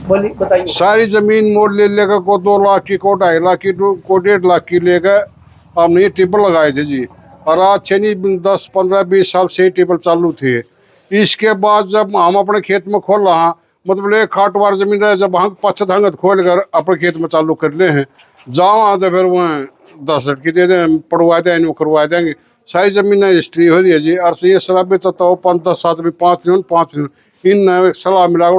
बोलिए, बताइए। सारी जमीन मोड़ ले लेकर को 2 लाख की, को 2.5 लाख की, को 1.5 लाख की लेकर हमने ये टेबल लगाए थे जी। और आज छः 10 15 20 साल से टेबल चालू थे। इसके बाद जब हम अपने खेत में खोल रहा, मतलब एक खाटवार जमीन रहे, जब हम 5 खोल कर अपने खेत में चालू कर ले हैं, जाओ आते फिर वह 10 लड़की दे दें, पढ़वा दें, करवा देंगे। सारी जमीन रजिस्ट्री हो रही है जी। और ये शराब भी तो 5 10 7 में 5 इन सलाह मिला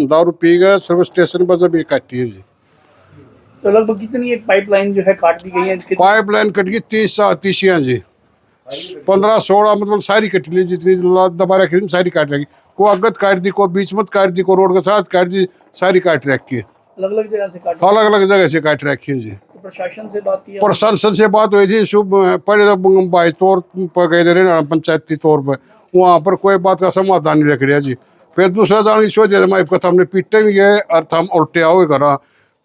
दारू पी गए सर्विस स्टेशन पर जब ये काटी है जी। तो लगभग कितनी एक पाइपलाइन जो है काट दी गई है? पाइपलाइन कट गई 30 जी। 15 16 मतलब सारी कट ली, जितनी दबा रखी थी सारी काट रखी। को अगत काट दी, को बीच मत काट दी, को रोड के साथ काट दी, सारी काट रखी है। अलग अलग जगह से काट, अलग अलग जगह से काट रखी है जी। तो प्रशासन से बात की? प्रशासन से बात हुई थी शुभ पहले तो बाई तौर पर गए थे पंचायती तौर पर, वहाँ पर कोई बात का समाधान नहीं रख रहा जी। फिर दूसरा जान की सोच हमारे कथा हमने पीटे भी गए और हम उल्टे आओ करा।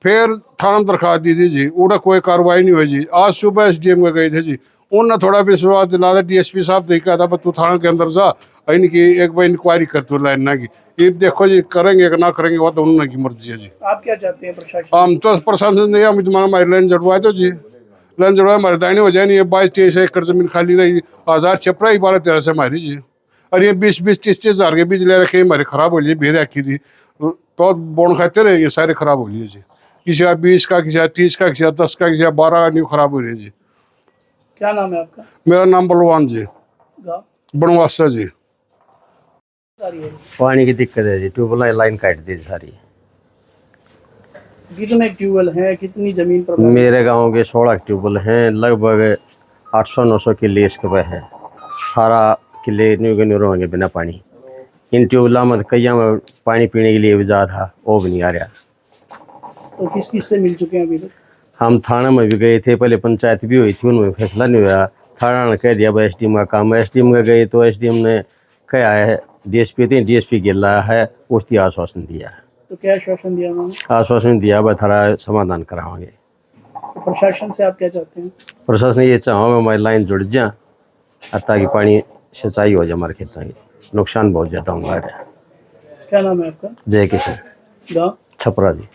फिर थाना में दरखास्त दी थी जी, उड़ा कोई कार्रवाई नहीं हुई जी। आज सुबह SDM में गए थे जी, उन्होंने थोड़ा विश्वास दिला, DSP साहब ने कहा था तू थाना के अंदर जा, इनकी एक बार इंक्वायरी कर तू लाइन ना की। ये देखो जी, करेंगे कि ना करेंगे वो तो उन्होंने की मर्जी है जी। आप क्या चाहते हैं प्रशासन? हम तो प्रशासन नहीं, हम तुम्हारा हमारी लाइन जड़वाए तो जी, लाइन जड़वाए हमारे दायने हो जाए नहीं। ये 22-23 एकड़ जमीन खाली रही, 1000 छपरा ही 12-13 से हमारी जी। और ये 20-20-30 हज़ार के बीज ले रखे हमारे, खराब हो लिए, भेद रखी थी बहुत बोन खाते रहे, ये सारे खराब हो लिए जी। किसी का 20 का, किसी का 30 का, किसी का 10 का, किसी का 12 का, न्यू खराब हो रही है जी। क्या नाम है आपका? मेरा नाम बलवान जी, गाँव बनवासा जी। सारी है। पानी की दिक्कत है जी, ट्यूबवेल लाइन काट दी सारी। कितने ट्यूबवेल हैं, कितनी जमीन पर? मेरे गांव के 16 ट्यूबवेल हैं, लगभग 800-900 किले इसके पे है। सारा किले न्यू के न्यू होंगे बिना पानी। इन ट्यूबवेलों में कई में पानी पीने के लिए भी जा था, वो भी नहीं आ रहा। तो किस किस से मिल चुके हैं अभी तक? हम थाना में भी गए थे, पहले पंचायत भी हुई थी, उनमें फैसला नहीं हुआ। थाना ने कह दिया भाई SDM का काम है। SDM में गए तो SDM ने कहा है DSP थी, DSP गिला है, उसकी आश्वासन दिया। तो क्या आश्वासन दिया उन्होंने? आश्वासन दिया भाई थारा समाधान करावांगे। तो प्रशासन से आप क्या चाहते हैं? प्रशासन ये चाहो हमारी लाइन जुड़ जाए ताकि पानी सिंचाई हो जाए हमारे खेतों की। नुकसान बहुत ज़्यादा होगा। क्या नाम है आपका? जय किशन, गाँव छपरा जी।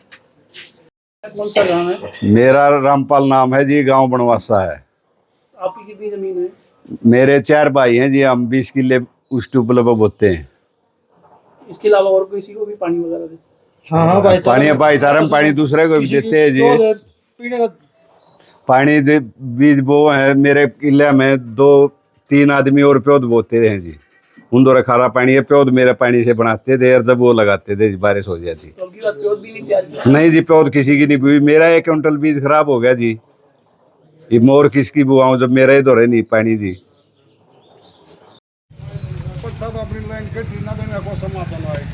कौन सा गाँव है? मेरा रामपाल नाम है जी, गांव बनवासा है। आपकी कितनी जमीन है? मेरे 4 भाई हैं जी, हम 20 किले उस ट्यूबवेल पर बोते हैं। इसके अलावा और किसी को भी पानी वगैरह दे? हाँ पानी भाईचारा में पानी दूसरे को भी देते हैं जी। पानी बीज बो है मेरे किले में, 2-3 आदमी और प्योद बोते हैं जी। उन दो खारा पानी है, प्योद मेरे पानी से बनाते थे और जब वो लगाते थे बारिश हो जाती। तो उनकी बात प्योद भी नहीं तैयार किया? नहीं जी, प्योद किसी की नहीं हुई। मेरा 1 क्विंटल बीज खराब हो गया जी। ये मोर किसकी बुआऊं जब मेरा ही तो रहे नहीं पानी जी। सब अपनी लाइन कटी ना देने को समाधान आए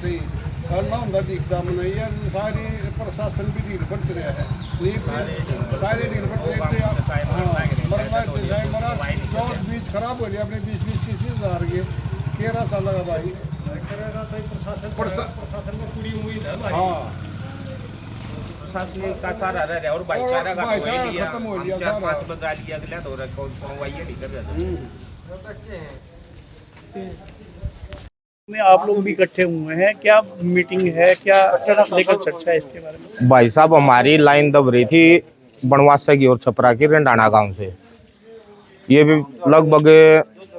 करना ਹੁੰਦਾ दिखता नहीं है। सारी प्रशासन भी ढील बढ़ते रहा है, सारी ढील बढ़ते बीज खराब हो गया अपने 20-20-30 हज़ार के 13 साल लगा भाई। प्रशासन में पूरी उम्मीद है भाई। हाँ, का सारा रह रहा और भाईचारा का खत्म हो गया, 4-5 बजा लिया गया तो सुनवाई नहीं कर रहा। में आप लोग भी इकट्ठे हुए हैं, क्या मीटिंग है, क्या लेकर चर्चा है इसके बारे में? भाई साहब, हमारी लाइन दब रही थी बनवासा की और छपरा की रेंडाना गांव से। ये भी लगभग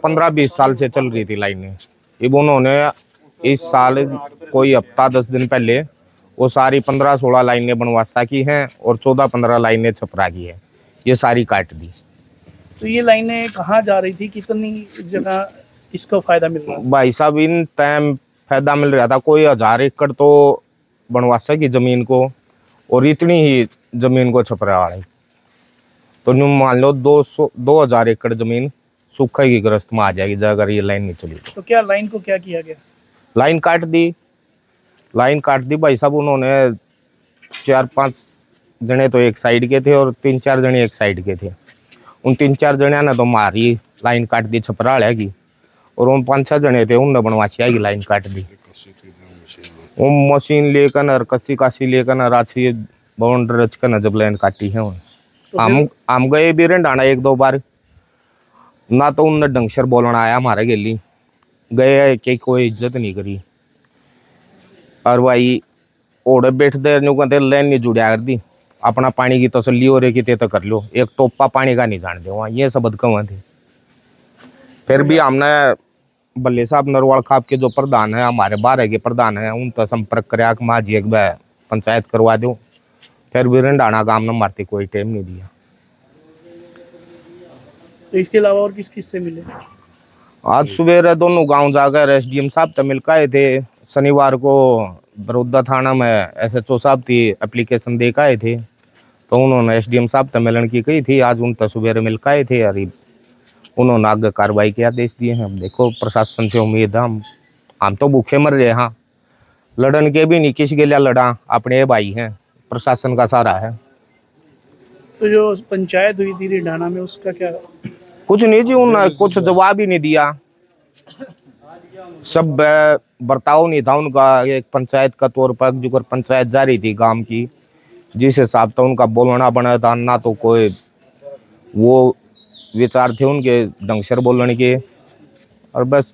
15-20 साल से चल रही थी लाइनें। अब उन्होंने इस साल कोई हफ्ता 10 दिन पहले वो सारी 15-16 लाइनें बनवासा की हैं और 14-15 लाइनें छपरा की है, ये सारी काट दी। तो ये लाइनें कहाँ जा रही थी, कितनी जगह इसको फायदा मिल रहा है? भाई साहब, इन टाइम फायदा मिल रहा था कोई 1000 एकड़ तो बनवासा की जमीन को और इतनी ही जमीन को छपरा वाली। तो मान लो 2000 एकड़ जमीन सूखे की ग्रस्त में आ जाएगी अगर ये लाइन नहीं चली। तो क्या लाइन को क्या किया गया? लाइन काट दी, लाइन काट दी भाई साहब। उन्होंने 4-5 जने तो एक साइड के थे और 3-4 जने एक साइड के थे। उन 3-4 जने ने तो मारी लाइन काट दी छपरा वाले की, और उन 5-6 जने थे उनने बनवासिया की लाइन काट दी। वो मशीन लेकर न कसी कासी लेकर न राछी बाउंड रच कर न जब लाइन काटी है। तो हम गए भी रेंडाना 1-2 बार ना, तो उनने ढंग से बोलना आया हमारे गेली गए कि कोई इज्जत नहीं करी। और भाई ओढ़े बैठते न्यू कहते लाइन नहीं जुड़िया कर दी, अपना पानी की तसल्ली हो रही कि ते तो कर लो, एक टोपा पानी का नहीं जान दे वहाँ, ये सब कहाँ थे। फिर भी हमने बल्ले साहब नरवाल खाप के जो प्रधान है, हमारे 12 के प्रधान है, उन पर संपर्क कराया कि माँ जी एक बार पंचायत करवा दो। फिर भी रंडाना गांव ने मारते कोई टाइम नहीं दिया। तो इसके अलावा और किस किस से मिले? आज सुबह दोनों गांव जाकर एसडीएम साहब तो मिल के थे। शनिवार को बड़ौदा थाना में एसएचओ साहब थी एप्लीकेशन दे के आए थे, तो उन्होंने एसडीएम साहब तो मिलन की कही थी। आज उन तो सुबह मिल के आए थे और उन्होंने आगे कार्रवाई के आदेश दिए हैं। देखो प्रशासन से उम्मीद है, हम तो भूखे मर रहे। हाँ, लड़न के भी नहीं, किसी के लिए लड़ा, अपने भाई हैं, प्रशासन का सहारा है। तो जो पंचायत हुई थी रिंडाना में, उसका क्या? कुछ नहीं जी, उन्होंने कुछ जवाब ही नहीं दिया। सब बर्ताव नहीं था उनका एक पंचायत का तौर पर, जो पंचायत जा रही थी गांव की, जिस हिसाब से उनका बोलना बना था ना, तो कोई वो विचार थे उनके ढंग से बोलने के, और बस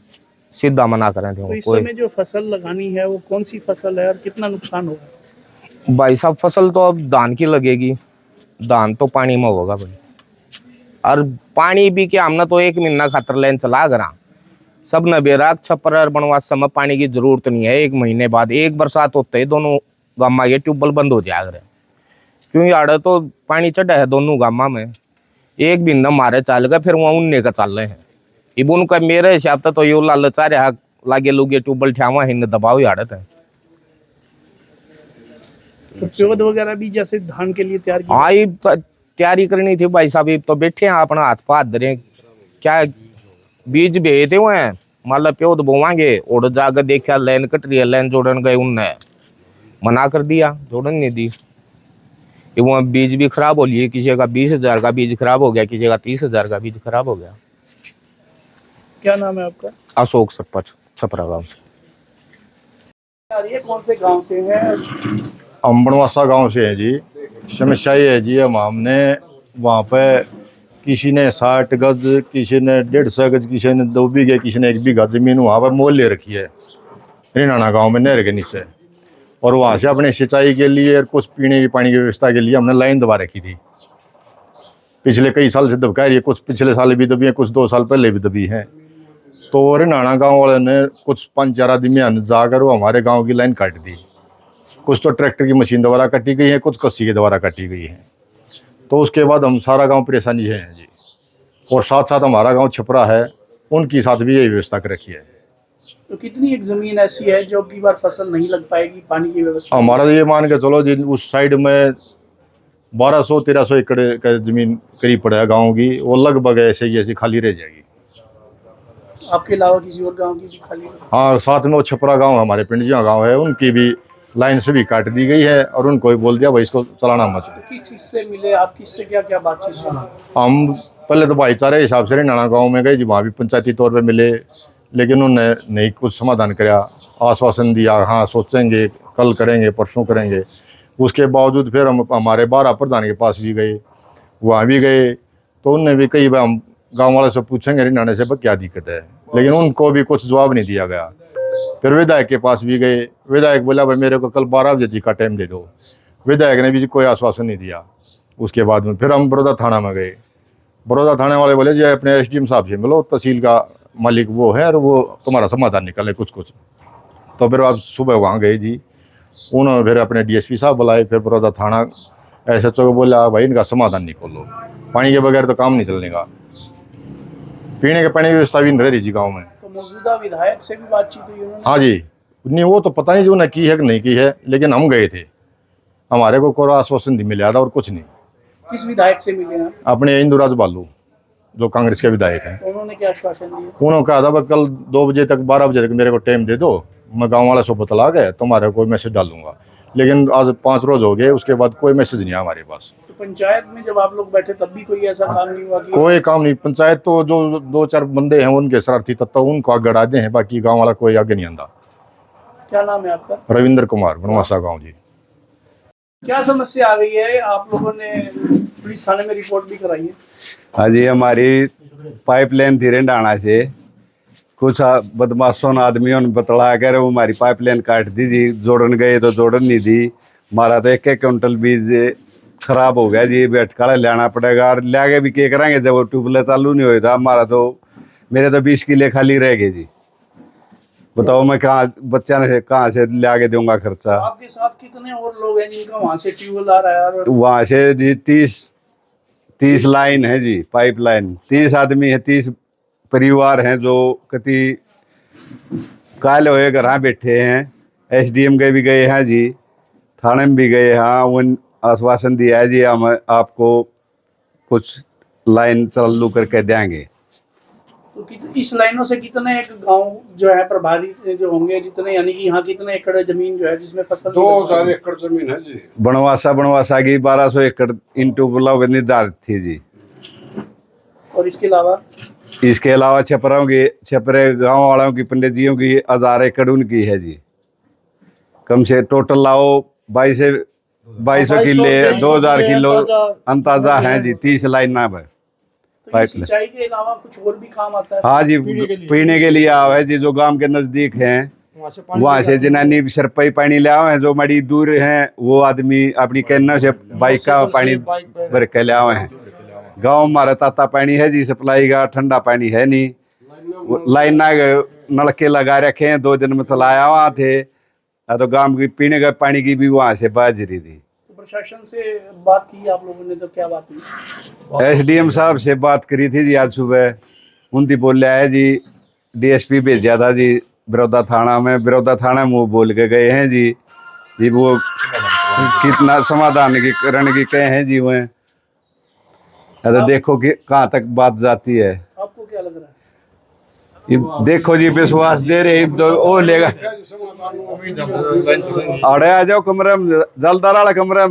सीधा मना कर रहे थे। तो इस समय जो फसल लगानी है वो कौन सी फसल है और कितना नुकसान होगा? भाई साहब फसल तो अब धान की लगेगी, धान तो पानी में होगा भाई, और पानी भी क्या, हमने तो 1 महीना खातर लाइन चला करा, सब न बेराक छपर बनवास समय पानी की जरूरत नहीं है। 1 महीने बाद एक बरसात होते ही दोनों गामा के ट्यूबवेल बंद हो जाएगा, क्योंकि आड़े तो पानी चढ़ा है दोनों गामा में। 1 महीना मारे चाल गए, फिर वहाँ उनने का चाल रहे हैं। इब उनका मेरे हिसाब से तो यो लालच आ रहा लागे लोग ट्यूबवेल ठियावा हिंद दबाव ही आड़त है। तो पौध वगैरह भी जैसे धान के लिए तैयार किया? हाँ, ये तैयारी करनी थी भाई साहब। तो बैठे हैं अपना हाथ पाथ धरे, क्या बीज भेजे हुए हैं, मतलब पौध बोवांगे, और जाकर देखा लाइन कट रही है, लाइन जोड़न गए, उनने मना कर दिया, जोड़न नहीं दी। ये वहाँ बीज भी खराब हो लिए, किसी का 20,000 का बीज खराब हो गया, किसी का 30,000 का बीज खराब हो गया। क्या नाम है आपका? अशोक सरपंच, छपरा गाँव से। ये कौन से गांव से हैं? हम बनवासा गांव से हैं जी। समस्या ये है जी, हमने वहाँ पे किसी ने 60 गज, किसी ने 150 गज, किसी ने 2 बीघे, किसी ने 1 बीघा जमीन वहाँ पर मोल ले रखी है रिनाना गांव में नहर के नीचे। और वहाँ से अपने सिंचाई के लिए और कुछ पीने की पानी की व्यवस्था के लिए हमने लाइन दबा रखी थी। पिछले कई साल से दबका रही है, कुछ पिछले साल भी दबी है, कुछ 2 साल पहले भी दबी है। तो रिनाना गाँव वाले ने कुछ 5-4 आदमी जाकर वो हमारे गाँव की लाइन काट दी। कुछ तो ट्रैक्टर की मशीन द्वारा काटी गई है, कुछ कस्सी के द्वारा काटी गई है। तो उसके बाद हम सारा गांव परेशानी है जी। और साथ साथ हमारा गांव छपरा है, उनकी साथ भी यही व्यवस्था कर रखी है। तो कितनी एक जमीन ऐसी है जो की बार फसल नहीं लग पाएगी पानी की व्यवस्था? हमारा ये मान के चलो जी, उस साइड में 1200-1300 एकड़ का जमीन करीब पड़ा है गाँव की, वो लगभग ऐसे ही ऐसी खाली रह जाएगी। आपके अलावा किसी और गाँव की भी खाली? हाँ, साथ में वो छपरा गाँव हमारे पिंडिया गाँव है, उनकी भी लाइन से भी काट दी गई है, और उनको भी बोल दिया भाई इसको चलाना मत। तो किस चीज़ से मिले आप, किससे क्या क्या बातचीत हुई? हम पहले तो भाईचारे के हिसाब से रिनाना गाँव में गए जी, वहाँ भी पंचायती तौर पे मिले, लेकिन उन्होंने नहीं कुछ समाधान कराया, आश्वासन दिया हाँ सोचेंगे, कल करेंगे, परसों करेंगे। उसके बावजूद फिर हम हमारे 12 प्रधान के पास भी गए, वहाँ भी गए, तो उनने भी कई बार हम गाँव वाले से पूछेंगे रिनाने से क्या दिक्कत है, लेकिन उनको भी कुछ जवाब नहीं दिया गया। फिर विधायक के पास भी गए, विधायक बोला भाई मेरे को कल 12 बजे जी का टाइम दे दो, विधायक ने भी कोई आश्वासन नहीं दिया। उसके बाद में फिर हम बड़ौदा थाना में गए, बड़ौदा थाने वाले बोले जी अपने एसडीएम साहब से मिलो, तहसील का मालिक वो है और वो तुम्हारा समाधान निकाले कुछ। तो फिर आप सुबह वहाँ गए जी, उन्होंने फिर अपने डीएसपी साहब बुलाए, फिर बड़ौदा थाना एसएचओ को बोला भाई इनका समाधान निकालो, पानी के बगैर तो काम नहीं चलने का, पीने के पानी की व्यवस्था भी नहीं रही जी गाँव में। तो मौजूदा विधायक से भी बातचीत हुई उन्होंने? हाँ जी, नहीं वो तो पता नहीं जो उन्हें की है कि नहीं की है, लेकिन हम गए थे, हमारे को कोई आश्वासन नहीं मिला था और कुछ नहीं। किस विधायक से मिले आप? अपने इंदुराज बालू जो कांग्रेस के विधायक हैं, तो उन्होंने क्या आश्वासन दिया? उन्होंने कहा था भाई कल 2 बजे तक 12 बजे तक मेरे को टाइम दे दो, मैं गाँव वाले से बतला के तुम्हारे कोई मैसेज डालूंगा। लेकिन आज 5 रोज हो गए, उसके बाद कोई मैसेज नहीं आया हमारे पास। तो पंचायत में जब आप लोग बैठे तब भी कोई ऐसा काम नहीं हुआ कि? कोई काम नहीं, पंचायत तो जो 2-4 बंदे हैं उनके शरारती तत्व उनको आगे गड़ा दे हैं, बाकी गाँव वाला कोई आगे नहीं आंदा। क्या नाम है आपका? रविंद्र कुमार, बनवासा गाँव जी। क्या समस्या आ गई है? आप लोगों ने पुलिस थाने में रिपोर्ट भी कराई है? हाँ जी, हमारी पाइपलाइन थी रिंडाना से, कुछ बदमाशों ने आदमियों ने बतला कर वो हमारी पाइपलाइन काट दी जी। जोड़न गए तो जोड़न नहीं दी। हमारा तो 1-1 क्विंटल बीज खराब हो गया जी। बेटकाड़ा लेना पड़ेगा और ले आगे भी क्या करेंगे जब वो ट्यूबवेल चालू नहीं होता। हमारा तो मेरे तो 20 किले खाली रह गए जी। बताओ मैं कहाँ बच्चा ने कहाँ से ले आके दूंगा खर्चा। आपके साथ कितने और लोग हैं जिनका वहाँ से ट्यूबवेल आ रहा है? और वहां से जी 30 लाइन है जी, पाइपलाइन। 30 आदमी है, 30 परिवार हैं जो कति काल हुए घर बैठे हैं। SDM के भी गए हैं जी, थाने में भी गए। हाँ, उन आश्वासन दिया है जी हम आपको कुछ लाइन चालू करके देंगे। तो इस लाइनों से कितने एक गांव जो है प्रभावित जो होंगे, जितने यानी कि यहाँ कितने एकड़ जमीन जो है जिसमें फसल 2000 एकड़ जमीन है जी। बनवासा की 1200 एकड़ इन ट्यूबवेलों निर्धारित थी जी। और इसके अलावा छपरे गांव वालों की, पंडित जियों की 1000 एकड़ उनकी है जी। कम से टोटल लाओ 2200 किले, 2000 किलो अंदाजा है जी। 30 लाइन ना है। तो ये सिंचाई के अलावा कुछ और भी काम आता है? हाँ जी, पीने के लिए आओ है जी। जो गांव के नजदीक हैं वहां से जनानी सरपई पानी ले आओ है। जो बड़ी दूर हैं वो आदमी अपनी कैनों से बाइक का पानी भर के ले आओ हैं। गांव हमारा ताता पानी है जी, सप्लाई का ठंडा पानी है नहीं। लाइन ना नलके लगा रखे हैं, 2 दिन में चलाया हुआ थे। तो गांव की पीने का पानी की भी वहां से बाजरी थी। तो प्रशासन से बात की आप लोगों ने, तो क्या बात हुई? SDM साहब से बात करी थी जी आज सुबह। उनकी बोलिया है जी DSP भेजा था जी बड़ौदा थाना में। बड़ौदा थाना में वो बोल के गए हैं जी वो कितना समाधान की करने की कहे हैं जी। वह तो देखो कि कहाँ तक बात जाती है। आपको क्या लग रहा है? ये देखो जी, विश्वास दे रहे तो वो लेगा। अड़े आ जाओ कमरे में, जलदार वाला कमरे में।